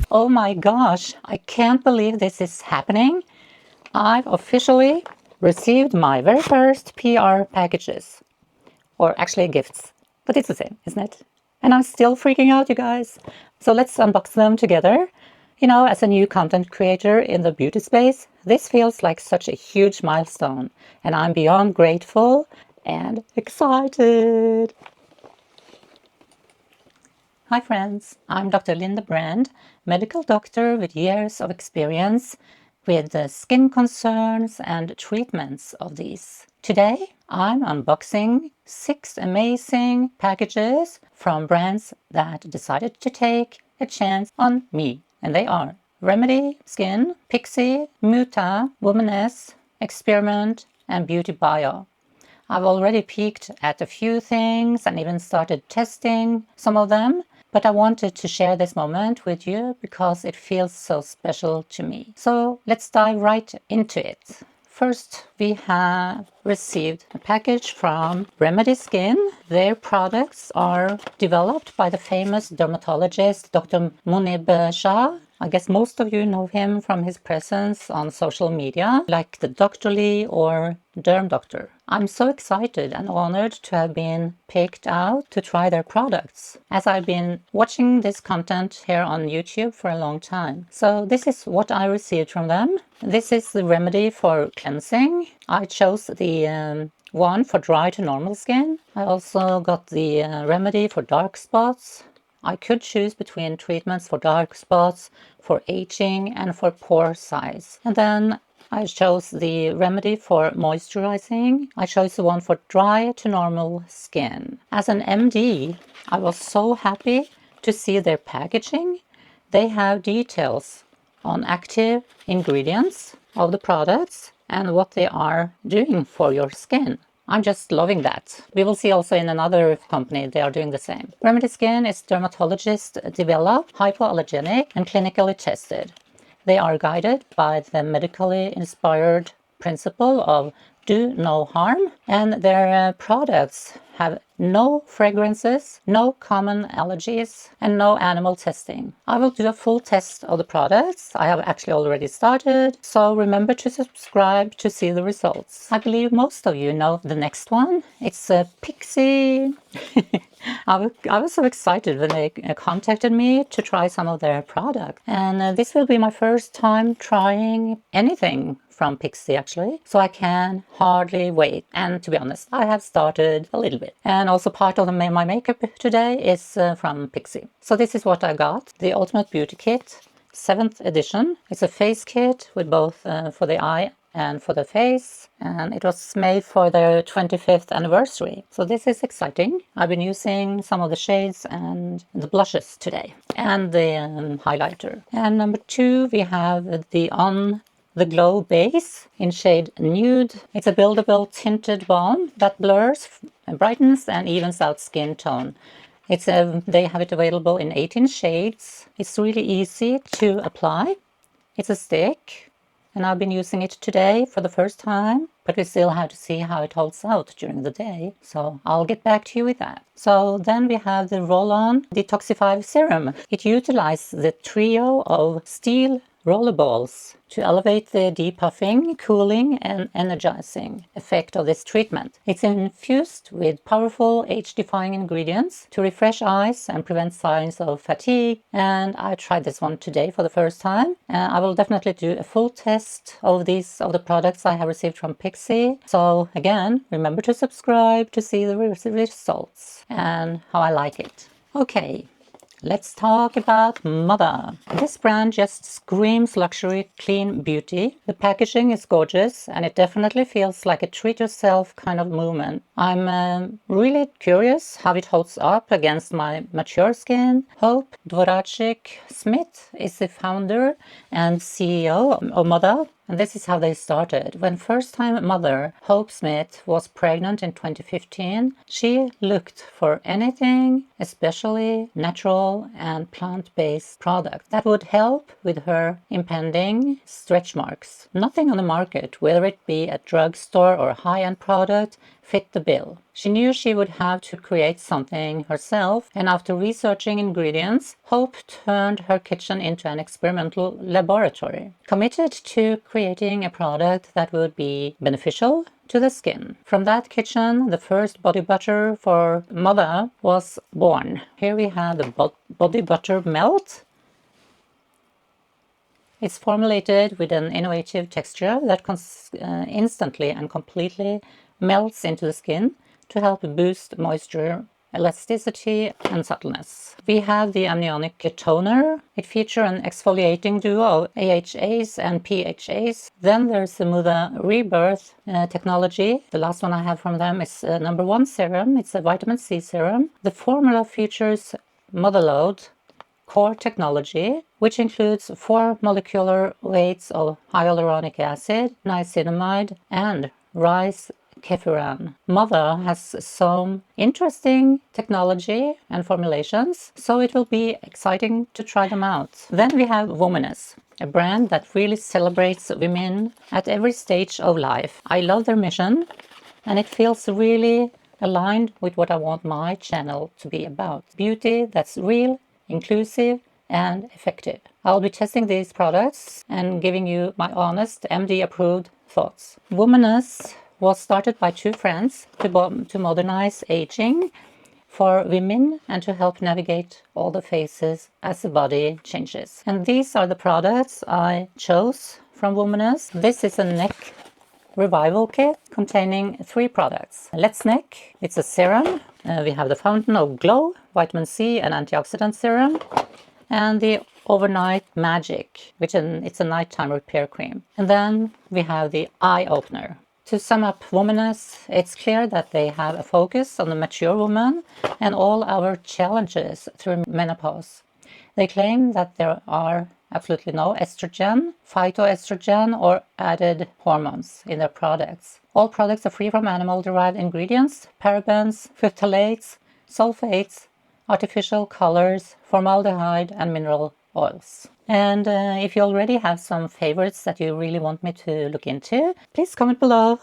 Oh my gosh, I can't believe this is happening. I've officially received my very first PR packages, or actually gifts, but it's the same, isn't it? And I'm still freaking out, you guys. So let's unbox them together. You know, as a new content creator in the beauty space, this feels like such a huge milestone, and I'm beyond grateful and excited. Hi friends, I'm Dr. Linda Brand, medical doctor with years of experience with skin concerns and treatments of these. Today I'm unboxing 6 amazing packages from brands that decided to take a chance on me. And they are Remedy Skin, Pixi, Mutha, Womaness, Experiment and BeautyBio. I've already peeked at a few things and even started testing some of them, but I wanted to share this moment with you because it feels so special to me. So let's dive right into it. First, we have received a package from Remedy Skin. Their products are developed by the famous dermatologist Dr. Munib Shah. I guess most of you know him from his presence on social media, like the Doctorly or Derm Doctor. I'm so excited and honored to have been picked out to try their products, as I've been watching this content here on YouTube for a long time. So this is what I received from them. This is the remedy for cleansing. I chose the one for dry to normal skin. I also got the remedy for dark spots. I could choose between treatments for dark spots, for aging, and for pore size. And then I chose the remedy for moisturizing. I chose the one for dry to normal skin. As an MD, I was so happy to see their packaging. They have details on active ingredients of the products and what they are doing for your skin. I'm just loving that. We will see also in another company they are doing the same. Remedy Skin is dermatologist developed, hypoallergenic and clinically tested. They are guided by the medically inspired principle of do no harm, and their products have no fragrances, no common allergies, and no animal testing. I will do a full test of the products. I have actually already started, so remember to subscribe to see the results. I believe most of you know the next one. It's a Pixi. I was so excited when they contacted me to try some of their products. And this will be my first time trying anything from Pixi actually, so I can hardly wait. And to be honest, I have started a little bit. And also part of my makeup today is from Pixi. So this is what I got, the Ultimate Beauty Kit, 7th edition. It's a face kit with both for the eye and for the face, and it was made for their 25th anniversary. So this is exciting. I've been using some of the shades and the blushes today, and the highlighter. And number 2, we have the On the Glow base in shade Nude. It's a buildable tinted balm that blurs, brightens and evens out skin tone. They have it available in 18 shades. It's really easy to apply. It's a stick, and I've been using it today for the first time, but we still have to see how it holds out during the day, so I'll get back to you with that. So then we have the Roll-On Detoxify Serum. It utilizes the trio of steel rollerballs to elevate the depuffing, cooling and energizing effect of this treatment. It's infused with powerful age-defying ingredients to refresh eyes and prevent signs of fatigue, and I tried this one today for the first time. I will definitely do a full test of the products I have received from Pixi. So again, remember to subscribe to see the results and how I like it. Okay. Let's talk about Mutha. This brand just screams luxury, clean beauty. The packaging is gorgeous and it definitely feels like a treat yourself kind of movement. I'm really curious how it holds up against my mature skin. Hope Dvoracek-Smith is the founder and CEO of Mutha. And this is how they started. When first-time mother Hope Smith was pregnant in 2015, she looked for anything, especially natural and plant-based products, that would help with her impending stretch marks. Nothing on the market, whether it be a drugstore or a high-end product, fit the bill. She knew she would have to create something herself, and after researching ingredients, Hope turned her kitchen into an experimental laboratory, committed to creating a product that would be beneficial to the skin. From that kitchen, the first body butter for Mutha was born. Here we have the body butter melt. It's formulated with an innovative texture that instantly and completely melts into the skin to help boost moisture, elasticity, and subtleness. We have the amniotic toner. It features an exfoliating duo of AHAs and PHAs. Then there's the Mutha Rebirth technology. The last one I have from them is #1 serum. It's a vitamin C serum. The formula features motherload core technology, which includes 4 molecular weights of hyaluronic acid, niacinamide, and rice kefirane. Mutha has some interesting technology and formulations, so it will be exciting to try them out. Then we have Womaness, a brand that really celebrates women at every stage of life. I love their mission, and it feels really aligned with what I want my channel to be about. Beauty that's real, inclusive, and effective. I'll be testing these products and giving you my honest, MD-approved thoughts. Womaness was started by 2 friends to modernize aging for women and to help navigate all the phases as the body changes. And these are the products I chose from Womaness. This is a neck revival kit containing 3 products. Let's Neck, it's a serum. We have the Fountain of Glow, vitamin C and antioxidant serum, and the Overnight Magic, which it's a nighttime repair cream. And then we have the Eye Opener. To sum up Womaness, it's clear that they have a focus on the mature woman and all our challenges through menopause. They claim that there are absolutely no estrogen, phytoestrogen, or added hormones in their products. All products are free from animal-derived ingredients, parabens, phthalates, sulfates, artificial colors, formaldehyde, and mineral oils. And if you already have some favorites that you really want me to look into, please comment below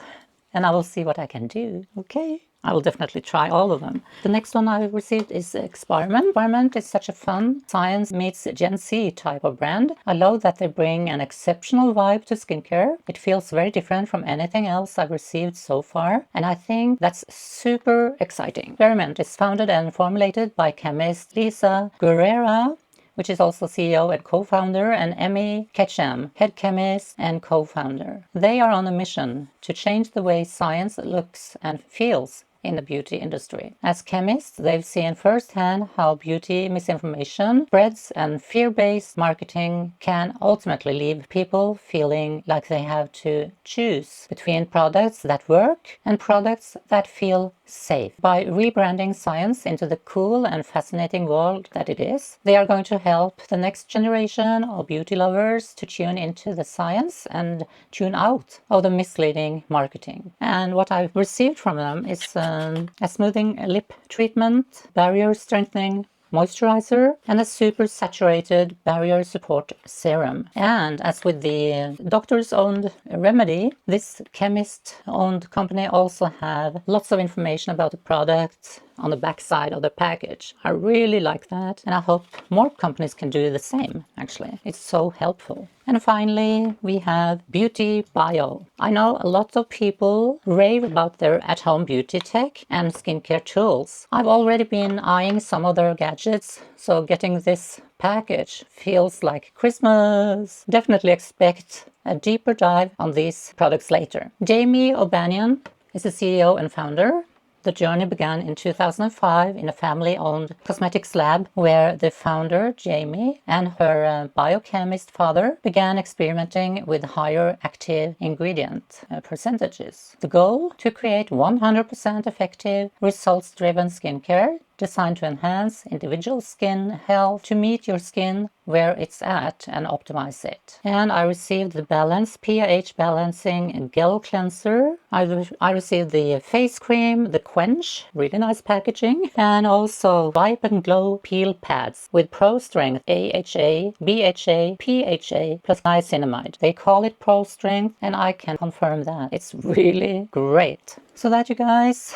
and I will see what I can do. Okay? I will definitely try all of them. The next one I received is Experiment. Experiment is such a fun science meets Gen Z type of brand. I love that they bring an exceptional vibe to skincare. It feels very different from anything else I've received so far, and I think that's super exciting. Experiment is founded and formulated by chemist Lisa Guerrera, which is also CEO and co-founder, and Emmy Ketchum, head chemist and co-founder. They are on a mission to change the way science looks and feels in the beauty industry. As chemists, they've seen firsthand how beauty misinformation spreads and fear-based marketing can ultimately leave people feeling like they have to choose between products that work and products that feel safe. By rebranding science into the cool and fascinating world that it is, they are going to help the next generation of beauty lovers to tune into the science and tune out of the misleading marketing. And what I've received from them is a smoothing lip treatment, barrier strengthening moisturizer, and a super saturated barrier support serum. And as with the doctor's owned remedy, this chemist owned company also have lots of information about the product on the back side of the package. I really like that, and I hope more companies can do the same, actually. It's so helpful. And finally, we have BeautyBio. I know a lot of people rave about their at-home beauty tech and skincare tools. I've already been eyeing some of their gadgets, so getting this package feels like Christmas. Definitely expect a deeper dive on these products later. Jamie O'Banion is the CEO and founder. The journey began in 2005 in a family-owned cosmetics lab where the founder, Jamie, and her biochemist father began experimenting with higher active ingredient percentages. The goal? To create 100% effective, results-driven skincare designed to enhance individual skin health, to meet your skin where it's at and optimize it. And I received the Balance pH Balancing Gel Cleanser. I received the face cream, the Quench, really nice packaging, and also Wipe and Glow Peel Pads with Pro Strength AHA, BHA, PHA plus niacinamide. They call it Pro Strength, and I can confirm that. It's really great. So that, you guys,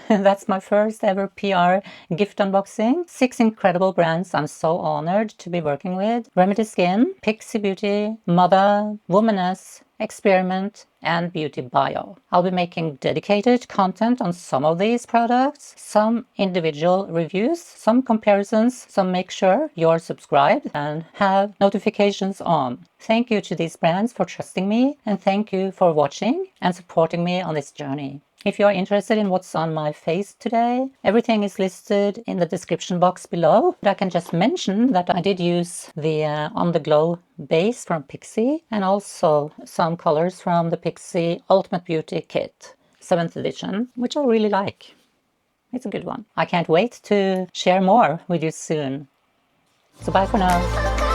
that's my first ever PR gift unboxing. 6 incredible brands I'm so honored to be working with. Remedy Skin, Pixi Beauty, Mutha, Womaness, Experiment, and BeautyBio. I'll be making dedicated content on some of these products, some individual reviews, some comparisons, so make sure you're subscribed and have notifications on. Thank you to these brands for trusting me, and thank you for watching and supporting me on this journey. If you are interested in what's on my face today, everything is listed in the description box below. I can just mention that I did use the On The Glow base from Pixi, and also some colors from the Pixi Ultimate Beauty Kit, 7th edition, which I really like. It's a good one. I can't wait to share more with you soon. So bye for now.